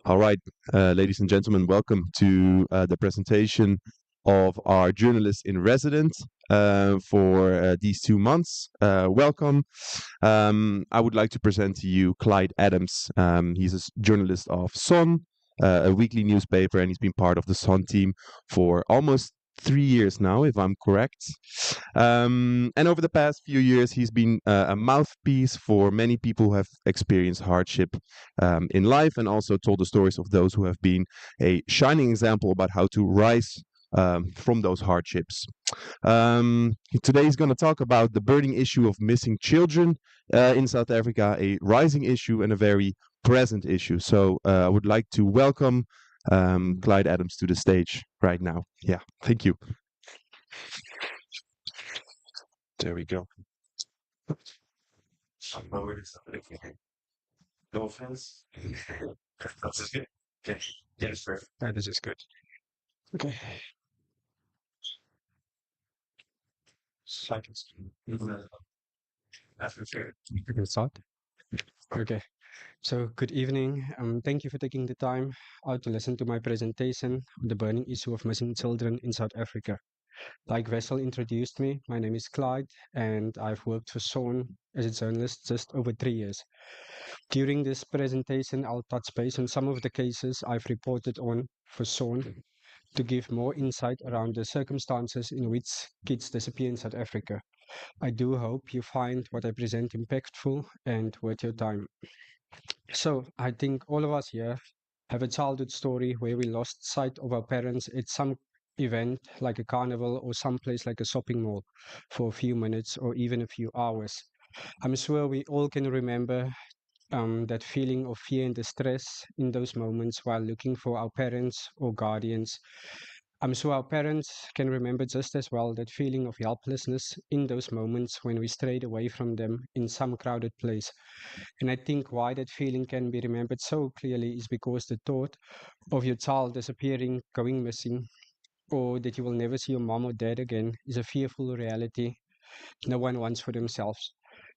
All right, ladies and gentlemen, welcome to the presentation of our journalist in residence for these 2 months. Welcome. I would like to present to you Clyde Adams. He's a journalist of Son, a weekly newspaper, and he's been part of the Son team for almost 3 years now, if I'm correct. And over the past few years, he's been a mouthpiece for many people who have experienced hardship in life and also told the stories of those who have been a shining example about how to rise from those hardships. Today he's going to talk about the burning issue of missing children in South Africa, a rising issue and a very present issue. So I would like to welcome Clyde Adams to the stage right now. Yeah, thank you. There we go. No offense. That's good. Okay. Yes, perfect. This is good. Okay. Seconds. After fair. We can start. Okay. So, good evening. Thank you for taking the time out to listen to my presentation on the burning issue of missing children in South Africa. Like Wessel introduced me, my name is Clyde, and I've worked for SON as a journalist just over 3 years. During this presentation, I'll touch base on some of the cases I've reported on for SON to give more insight around the circumstances in which kids disappear in South Africa. I do hope you find what I present impactful and worth your time. So, I think all of us here have a childhood story where we lost sight of our parents at some event like a carnival or someplace like a shopping mall for a few minutes or even a few hours. I'm sure we all can remember that feeling of fear and distress in those moments while looking for our parents or guardians. I'm sure our parents can remember just as well that feeling of helplessness in those moments when we strayed away from them in some crowded place. And I think why that feeling can be remembered so clearly is because the thought of your child disappearing, going missing, or that you will never see your mom or dad again is a fearful reality no one wants for themselves.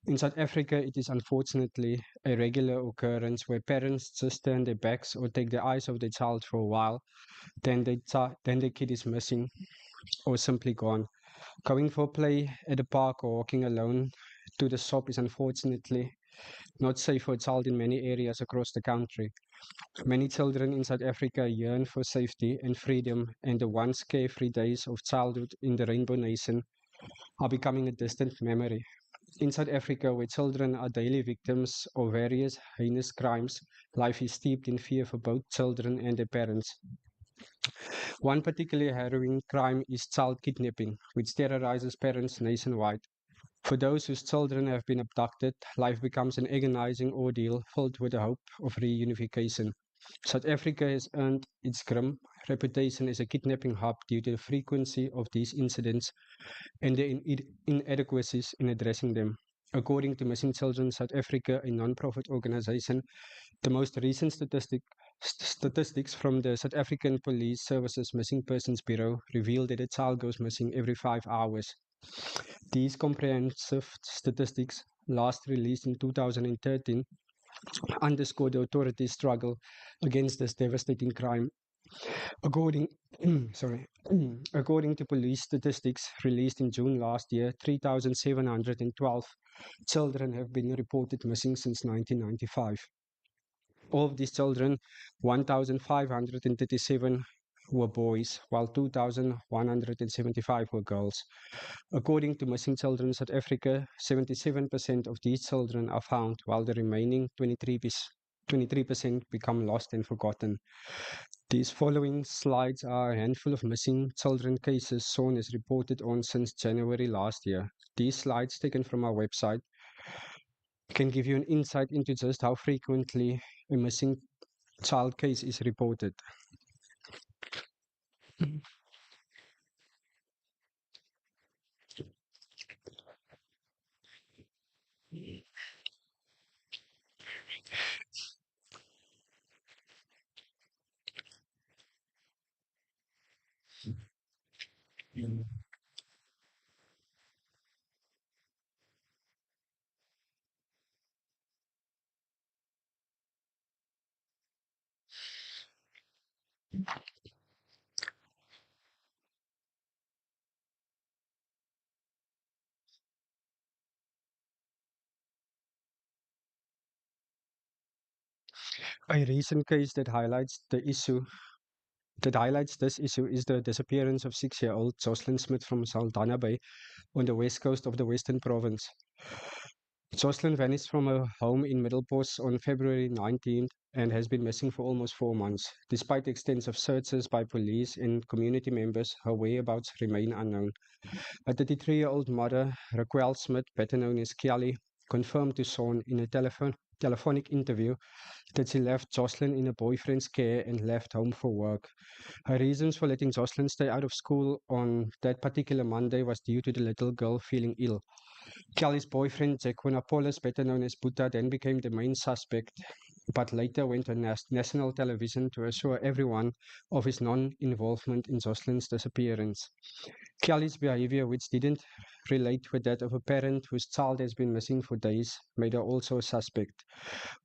In South Africa, it is unfortunately a regular occurrence where parents just turn their backs or take their eyes off their child for a while, then the kid is missing or simply gone. Going for play at a park or walking alone to the shop is unfortunately not safe for a child in many areas across the country. Many children in South Africa yearn for safety and freedom, and the once carefree days of childhood in the Rainbow Nation are becoming a distant memory. In South Africa, where children are daily victims of various heinous crimes, life is steeped in fear for both children and their parents. One particularly harrowing crime is child kidnapping, which terrorizes parents nationwide. For those whose children have been abducted, life becomes an agonizing ordeal filled with the hope of reunification. South Africa has earned its grim reputation as a kidnapping hub due to the frequency of these incidents and the inadequacies in addressing them. According to Missing Children South Africa, a non-profit organization, the most recent statistics from the South African Police Services Missing Persons Bureau reveal that a child goes missing every 5 hours. These comprehensive statistics, last released in 2013, underscore the authorities' struggle against this devastating crime. According, according to police statistics released in June last year, 3,712 children have been reported missing since 1995. Of these children, 1,537 were boys, while 2,175 were girls. According to Missing Children South Africa, 77% of these children are found, while the remaining 23% become lost and forgotten. These following slides are a handful of missing children cases SON has reported on since January last year. These slides, taken from our website, can give you an insight into just how frequently a missing child case is reported. A recent case that highlights this issue is the disappearance of 6-year-old Jocelyn Smith from Saldanha Bay on the west coast of the Western Province. Jocelyn vanished from her home in Middelpos on February 19th and has been missing for almost 4 months. Despite extensive searches by police and community members, her whereabouts remain unknown. A 33-year-old mother, Raquel Smith, better known as Kelly, confirmed to Son in a telephonic interview that she left Jocelyn in her boyfriend's care and left home for work. Her reasons for letting Jocelyn stay out of school on that particular Monday was due to the little girl feeling ill. Kelly's boyfriend, Joernalis, better known as Buddha, then became the main suspect, but later went on national television to assure everyone of his non-involvement in Jocelyn's disappearance. Kelly's behavior, which didn't relate with that of a parent whose child has been missing for days, made her also a suspect.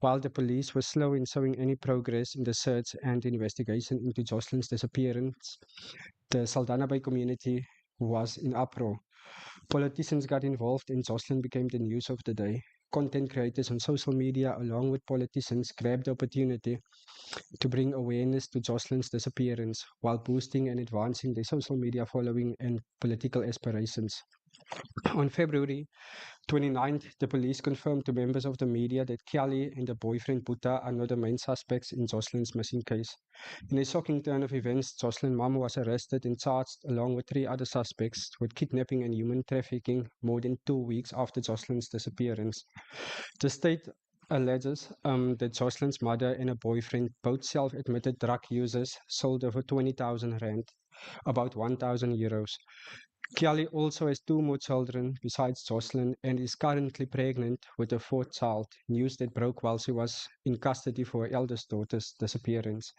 While the police were slow in showing any progress in the search and investigation into Jocelyn's disappearance, the Saldanha Bay community was in uproar. Politicians got involved and Jocelyn became the news of the day. Content creators on social media, along with politicians, grabbed the opportunity to bring awareness to Jocelyn's disappearance while boosting and advancing their social media following and political aspirations. On February 29th, the police confirmed to members of the media that Kelly and her boyfriend Buddha are not the main suspects in Jocelyn's missing case. In a shocking turn of events, Jocelyn's mom was arrested and charged along with 3 other suspects with kidnapping and human trafficking more than 2 weeks after Jocelyn's disappearance. The state alleges that Jocelyn's mother and her boyfriend, both self-admitted drug users, sold over 20,000 rand, about 1,000 euros. Kelly also has 2 more children besides Jocelyn and is currently pregnant with a 4th child, news that broke while she was in custody for her eldest daughter's disappearance.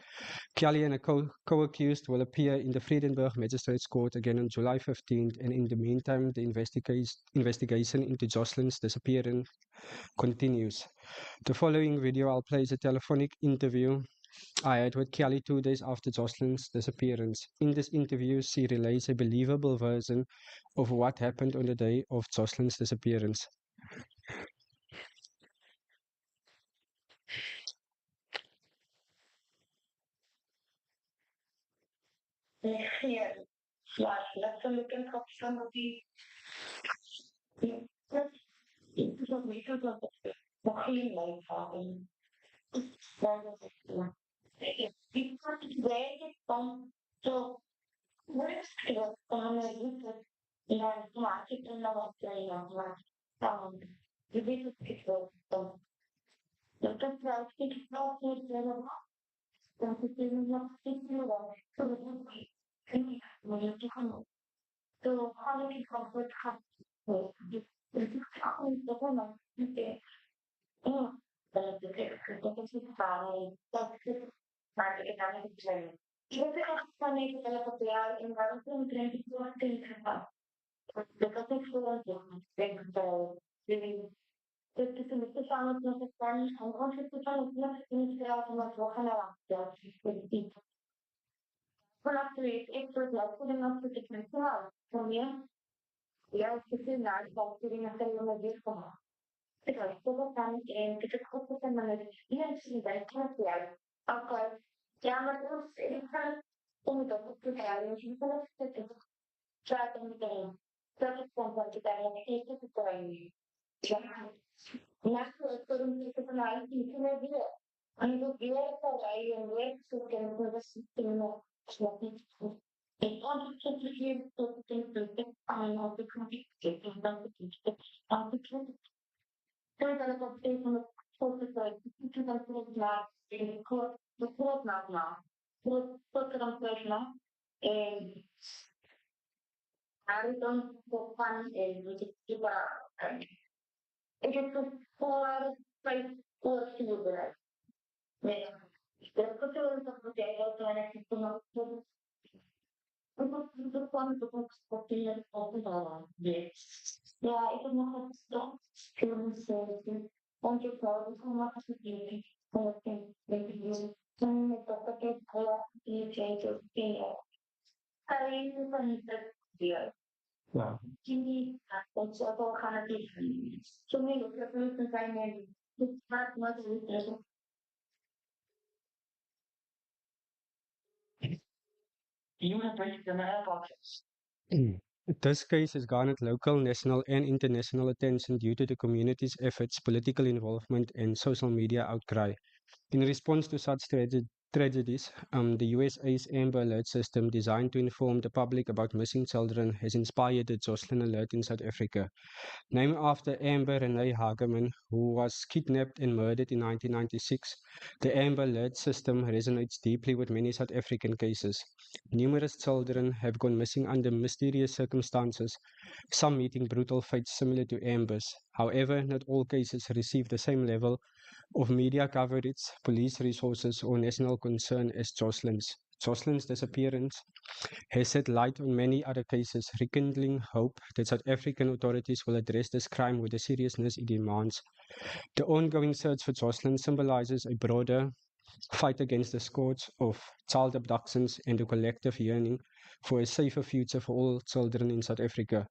Kelly and a co-accused will appear in the Vredenburg Magistrates Court again on July 15th, and in the meantime, the investigation into Jocelyn's disappearance continues. The following video I'll play is a telephonic interview I had with Kelly 2 days after Jocelyn's disappearance. In this interview, she relays a believable version of what happened on the day of Jocelyn's disappearance. Yeah, yeah, that's a little of some of the meters of the clean life having because where it comes so what is clear on a little market in the Australia the basic picture the plastic not so how many comfort have this is how the woman oh the family that's market economic trend. Even the company develop they are environmental trend because it's so like the Perché se mi facciamo cose strane, anche se facciamo una inizia una fuoca nella quindi quella che è per la pure nostra tecnica, come io che se la faccio in una disco. Perché cosa fanno che cosa fanno io si dai che hai. Ok, chiama tu e fai come dopo che hai in cosa che cioè come te. Perché sono che che poi National currently recognized international and the year for I and work so can for the system of shopping. It also contributes to the thing of the complete getting down the teacher of the truth. So the competition of focus like to the class in the court now. So translation and Ariton for fun and with the it is a four, five, four silver. Yeah. The cultural of the table to an system of the fun to books for period of the dollar. Yes. Yeah, it is not a stop. Students services. Thank you for the so much of the for maybe you Ito kasi kaya DJ to PA. Ay, yung deal. Wow. Hindi ako sa ako kanati. Sumigot sa fruit ng kanya. Not much with you have reached the mailbox. This case has garnered local, national, and international attention due to the community's efforts, political involvement, and social media outcry. In response to such tragedies, the USA's Amber Alert system, designed to inform the public about missing children, has inspired the Jocelyn Alert in South Africa. Named after Amber Renee Hageman, who was kidnapped and murdered in 1996, the Amber Alert system resonates deeply with many South African cases. Numerous children have gone missing under mysterious circumstances, some meeting brutal fates similar to Amber's. However, not all cases receive the same level of media coverage, police resources, or national concern as Jocelyn's. Jocelyn's disappearance has shed light on many other cases, rekindling hope that South African authorities will address this crime with the seriousness it demands. The ongoing search for Jocelyn symbolizes a broader fight against the scourge of child abductions and a collective yearning for a safer future for all children in South Africa.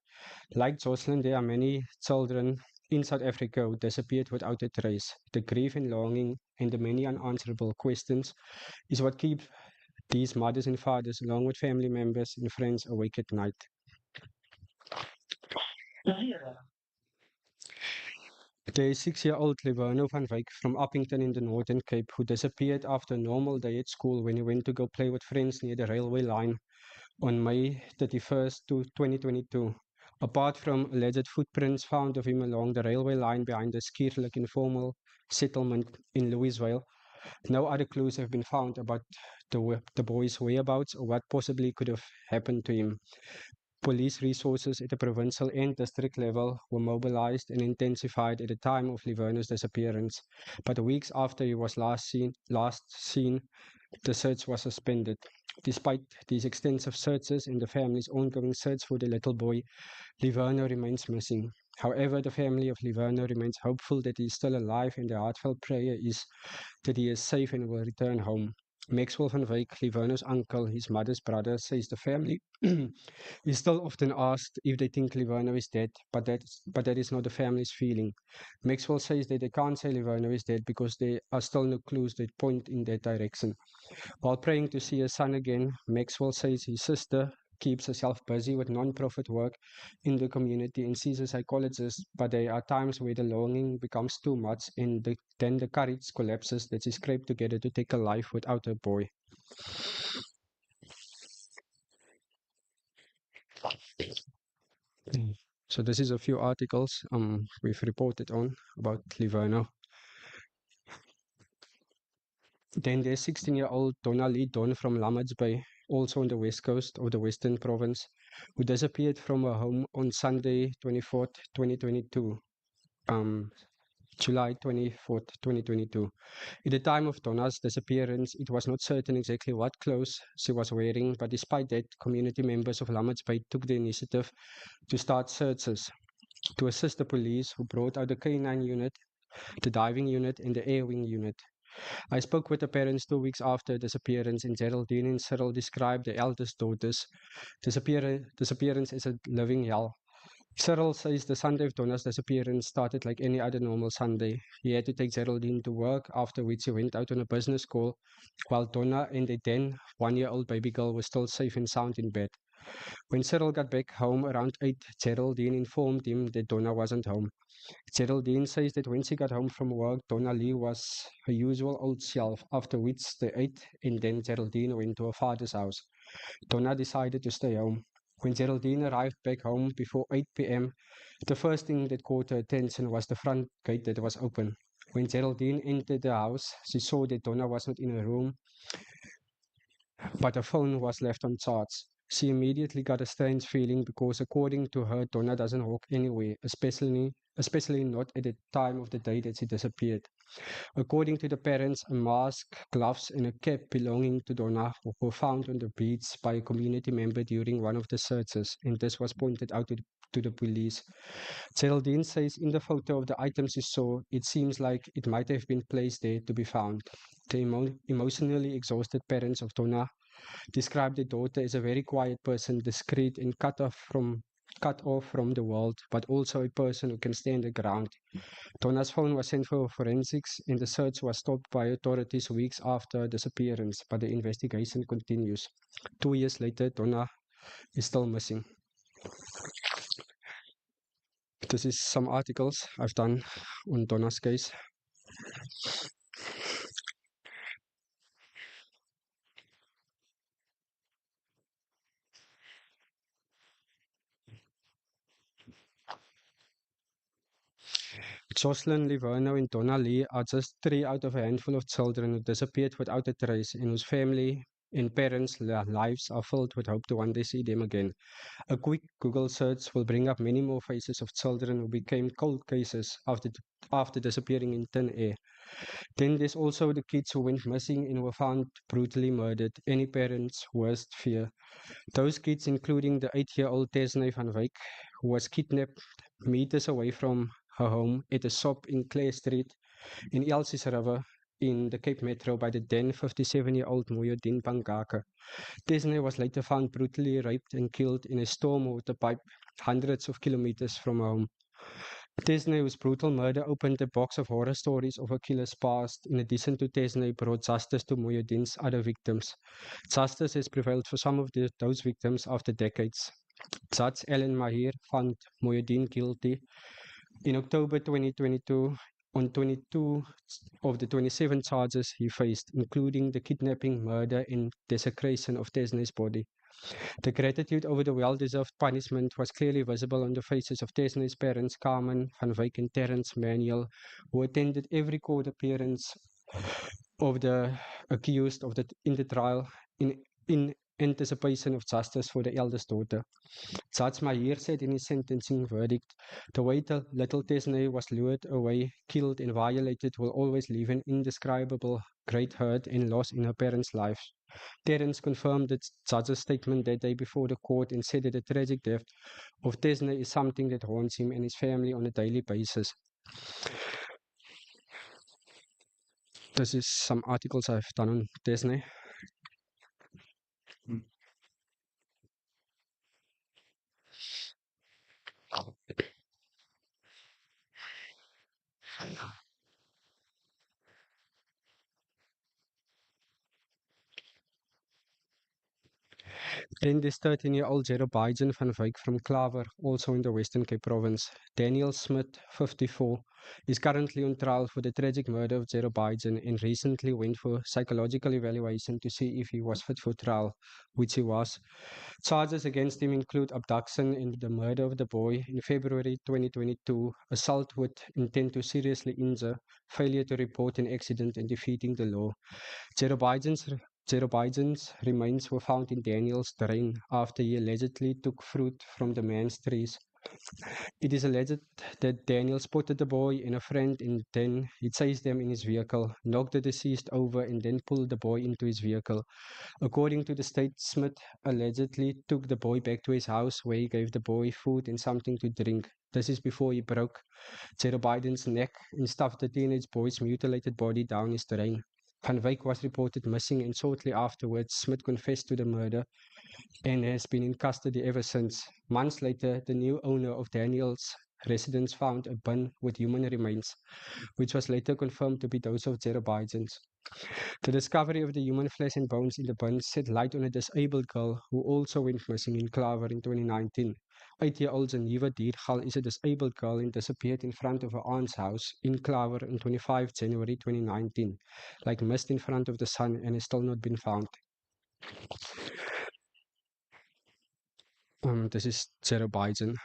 Like Jocelyn, there are many children in South Africa who disappeared without a trace. The grief and longing and the many unanswerable questions is what keep these mothers and fathers, along with family members and friends, awake at night. There is 6-year-old Liverno van Wyk from Uppington in the Northern Cape who disappeared after a normal day at school when he went to go play with friends near the railway line on May 31st, 2022. Apart from alleged footprints found of him along the railway line behind the Skierlik informal settlement in Louisville, no other clues have been found about the boy's whereabouts or what possibly could have happened to him. Police resources at the provincial and district level were mobilized and intensified at the time of Liverno's disappearance, but weeks after he was last seen, the search was suspended. Despite these extensive searches and the family's ongoing search for the little boy, Liverno remains missing. However, the family of Liverno remains hopeful that he is still alive, and their heartfelt prayer is that he is safe and will return home. Maxwell van Wyk, Liverno's uncle, his mother's brother, says the family is still often asked if they think Liverno is dead, but that is not the family's feeling. Maxwell says that they can't say Liverno is dead because there are still no clues that point in that direction. While praying to see his son again, Maxwell says his sister keeps herself busy with non-profit work in the community and sees a psychologist, but there are times where the longing becomes too much and then the courage collapses that she scraped together to take a life without her boy. So this is a few articles we've reported on about Liverno. Then there's 16-year-old Donna Lee Don from Lammerts Bay, also on the west coast of the Western Province, who disappeared from her home on Sunday 24th, 2022. July 24th, 2022. At the time of Donna's disappearance, it was not certain exactly what clothes she was wearing, but despite that, community members of Lammerts Bay took the initiative to start searches to assist the police, who brought out the K9 unit, the diving unit, and the air wing unit. I spoke with the parents 2 weeks after her disappearance, and Geraldine and Cyril described the eldest daughter's disappearance as a living hell. Cyril says the Sunday of Donna's disappearance started like any other normal Sunday. He had to take Geraldine to work, after which he went out on a business call, while Donna and a then 1-year-old baby girl were still safe and sound in bed. When Cyril got back home around 8, Geraldine informed him that Donna wasn't home. Geraldine says that when she got home from work, Donna Lee was her usual old self, after which they ate and then Geraldine went to her father's house. Donna decided to stay home. When Geraldine arrived back home before 8 p.m., the first thing that caught her attention was the front gate that was open. When Geraldine entered the house, she saw that Donna was not in her room, but her phone was left on charge. She immediately got a strange feeling because, according to her, Donna doesn't walk anywhere, especially not at the time of the day that she disappeared. According to the parents, a mask, gloves, and a cap belonging to Donna were found on the beach by a community member during one of the searches, and this was pointed out to the police. Geraldine says in the photo of the items she saw, it seems like it might have been placed there to be found. The emotionally exhausted parents of Donna described the daughter as a very quiet person, discreet and cut off from the world, but also a person who can stand the ground. Donna's phone was sent for forensics, and the search was stopped by authorities weeks after her disappearance, but the investigation continues. 2 years later, Donna is still missing. This is some articles I've done on Donna's case. Jocelyn Livorno and Donna Lee are just three out of a handful of children who disappeared without a trace and whose family and parents' lives are filled with hope to one day see them again. A quick Google search will bring up many more faces of children who became cold cases after disappearing in thin air. Then there's also the kids who went missing and were found brutally murdered, any parent's worst fear. Those kids, including the 8-year-old Tesnay van Wyk, who was kidnapped meters away from her home at a shop in Clare Street in Elsie's River in the Cape Metro by the then 57-year-old Moyodin Pangaka. Tesnay was later found brutally raped and killed in a storm water pipe hundreds of kilometers from home. Tesnay's brutal murder opened a box of horror stories of a killer's past. In addition to Tesnay, brought justice to Moyodin's other victims. Justice has prevailed for some of those victims after decades. Judge Ellen Mahir found Moyodin guilty in October 2022 on 22 of the 27 charges he faced, including the kidnapping, murder, and desecration of Tesnay's body. The gratitude over the well-deserved punishment was clearly visible on the faces of Tesnay's parents, Carmen van Wyk and Terence Manuel, who attended every court appearance of the accused in the trial in anticipation of justice for the eldest daughter. Judge Mahir said in his sentencing verdict, the way the little Tesnay was lured away, killed and violated will always leave an indescribable great hurt and loss in her parents' lives. Terence confirmed the judge's statement that day before the court and said that the tragic death of Tesnay is something that haunts him and his family on a daily basis. This is some articles I've done on Tesnay. Then this 13-year-old Zuid-Afrikahuis van Wyk from Klaver, also in the Western Cape Province. Daniel Smith, 54, is currently on trial for the tragic murder of Zuid-Afrikahuis and recently went for psychological evaluation to see if he was fit for trial, which he was. Charges against him include abduction and the murder of the boy in February 2022, assault with intent to seriously injure, failure to report an accident, and defeating the law. Zuid-Afrikahuis' remains were found in Daniel's drain after he allegedly took fruit from the man's trees. It is alleged that Daniel spotted the boy and a friend and then he chased them in his vehicle, knocked the deceased over and then pulled the boy into his vehicle. According to the state, Smith allegedly took the boy back to his house where he gave the boy food and something to drink. This is before he broke Zuid-Afrikahuis' neck and stuffed the teenage boy's mutilated body down his drain. Van Wyk was reported missing and shortly afterwards Smith confessed to the murder and has been in custody ever since. Months later, the new owner of Daniel's residence found a bin with human remains, which was later confirmed to be those of Zuid-Afrikahuis. The discovery of the human flesh and bones in the bin shed light on a disabled girl who also went missing in Klaver in 2019. 8-year-old Geneva Diergal is a disabled girl and disappeared in front of her aunt's house in Klaver on 25 January 2019, like mist in front of the sun, and has still not been found. This is Zuid-Afrikahuis.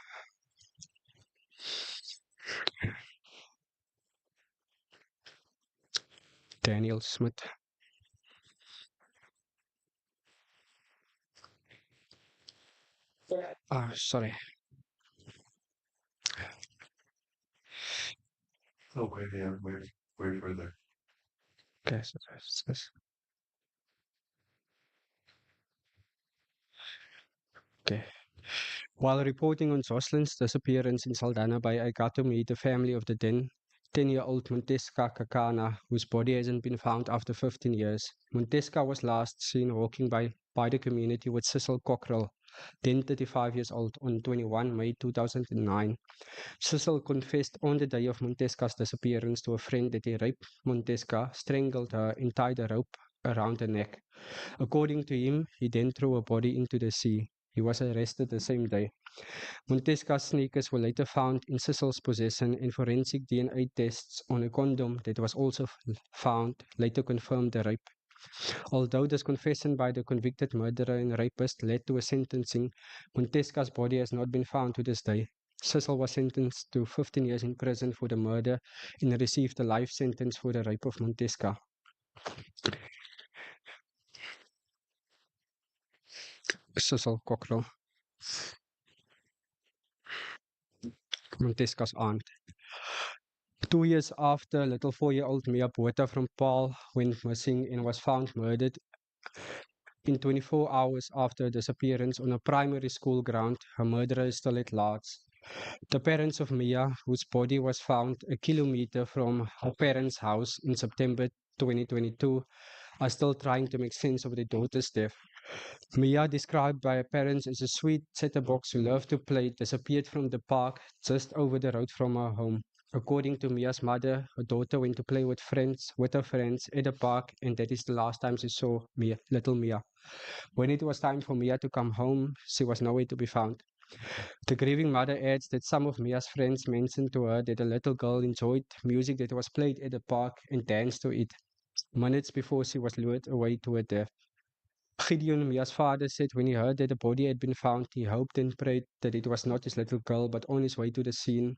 Daniel Smith. Sorry. Oh, wait, yeah, wait further. Okay, so that's this. Okay. While reporting on Jocelyn's disappearance in Saldanha Bay, I got to meet the family of the 10-year-old Monteska Kakana, whose body hasn't been found after 15 years. Monteska was last seen walking by the community with Cecil Cockrell, then 35 years old, on 21 May 2009. Cecil confessed on the day of Monteska's disappearance to a friend that he raped Monteska, strangled her, and tied a rope around her neck. According to him, he then threw her body into the sea. He was arrested the same day. Monteska's sneakers were later found in Cecil's possession, and forensic DNA tests on a condom that was also found later confirmed the rape. Although this confession by the convicted murderer and rapist led to a sentencing, Monteska's body has not been found to this day. Cecil was sentenced to 15 years in prison for the murder and received a life sentence for the rape of Monteska. Cecil Cockrell, Monteska's aunt. 2 years after little 4-year-old Mia Botha from Paarl went missing and was found murdered in 24 hours after her disappearance on a primary school ground, her murderer is still at large. The parents of Mia, whose body was found a kilometer from her parents' house in September 2022, are still trying to make sense of their daughter's death. Mia, described by her parents as a sweet chatterbox who loved to play, disappeared from the park just over the road from her home. According to Mia's mother, her daughter went to play with her friends at the park, and that is the last time she saw little Mia. When it was time for Mia to come home, she was nowhere to be found. The grieving mother adds that some of Mia's friends mentioned to her that the little girl enjoyed music that was played at the park and danced to it, minutes before she was lured away to her death. Gideon, Mia's father, said when he heard that the body had been found, he hoped and prayed that it was not his little girl, but on his way to the scene,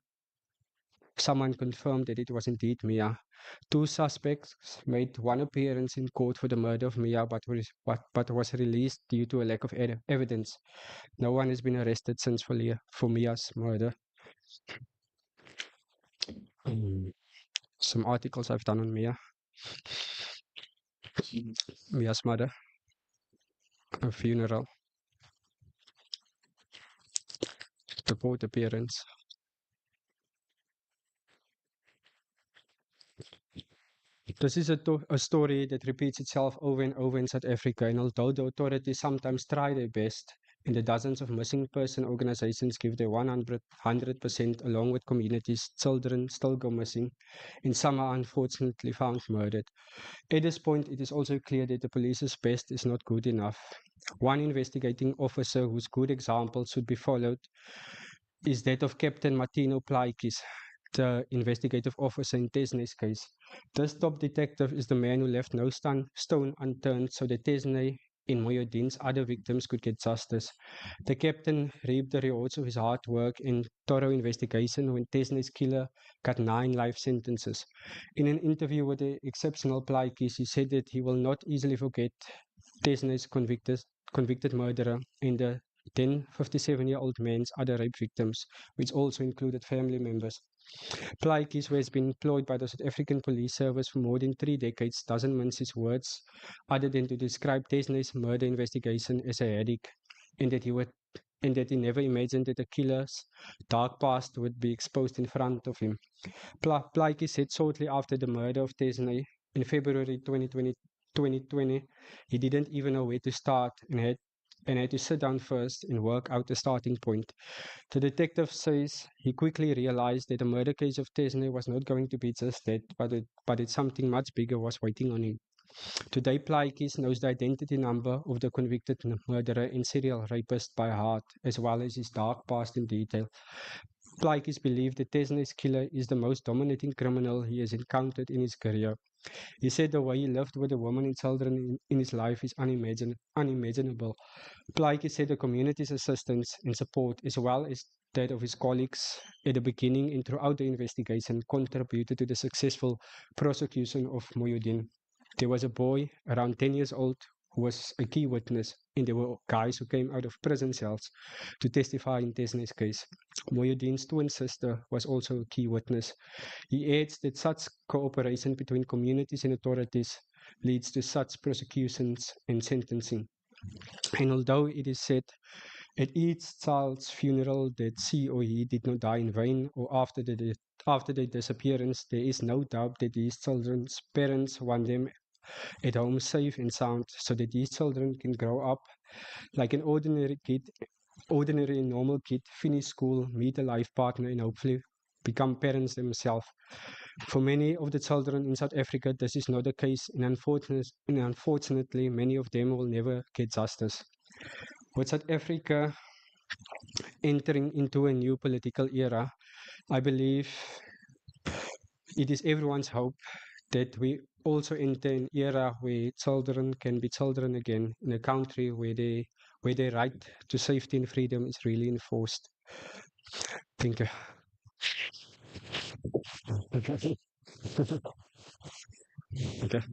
someone confirmed that it was indeed Mia. 2 suspects made one appearance in court for the murder of Mia, but was released due to a lack of evidence. No one has been arrested since for Mia's murder. Some articles I've done on Mia. Mia's mother. A funeral. The court appearance. This is a story that repeats itself over and over in South Africa, and although the authorities sometimes try their best, and the dozens of missing person organizations give their 100% along with communities, children still go missing, and some are unfortunately found murdered. At this point, it is also clear that the police's best is not good enough. One investigating officer whose good example should be followed is that of Captain Martino Plaikis, the investigative officer in Tesne's case. This top detective is the man who left no stone unturned so that Tesne and Moyodin's other victims could get justice. The captain reaped the rewards of his hard work and thorough investigation when Tesne's killer got 9 life sentences. In an interview with the exceptional Plaikis, he said that he will not easily forget Tesne's convicted murderer and the then 57-year-old man's other rape victims, which also included family members. Plaikis, who has been employed by the South African Police Service for more than 3 decades, doesn't mince his words other than to describe Tesne's murder investigation as a headache, and that he never imagined that the killer's dark past would be exposed in front of him. Plaikis said shortly after the murder of Tesne in February 2020, he didn't even know where to start and had to sit down first and work out a starting point. The detective says he quickly realized that the murder case of Tesne was not going to be just that, but that something much bigger was waiting on him. Today, Plaikis knows the identity number of the convicted murderer and serial rapist by heart, as well as his dark past in detail. Plaikis believes that Tesne's killer is the most dominating criminal he has encountered in his career. He said the way he lived with the woman and children in his life is unimaginable. Plaikis said the community's assistance and support, as well as that of his colleagues at the beginning and throughout the investigation, contributed to the successful prosecution of Moyodin. There was a boy around 10 years old who was a key witness, and there were guys who came out of prison cells to testify in Tesne's case. Moyuddin's twin sister was also a key witness. He adds that such cooperation between communities and authorities leads to such prosecutions and sentencing. And although it is said at each child's funeral that she or he did not die in vain or after their disappearance, there is no doubt that these children's parents want them at home safe and sound so that these children can grow up like an ordinary and normal kid, finish school, meet a life partner, and hopefully become parents themselves. For many of the children in South Africa, this is not the case, and unfortunately, many of them will never get justice. With South Africa entering into a new political era, I believe it is everyone's hope that we also enter an era where children can be children again in a country where their right to safety and freedom is really enforced. Thank you. Okay.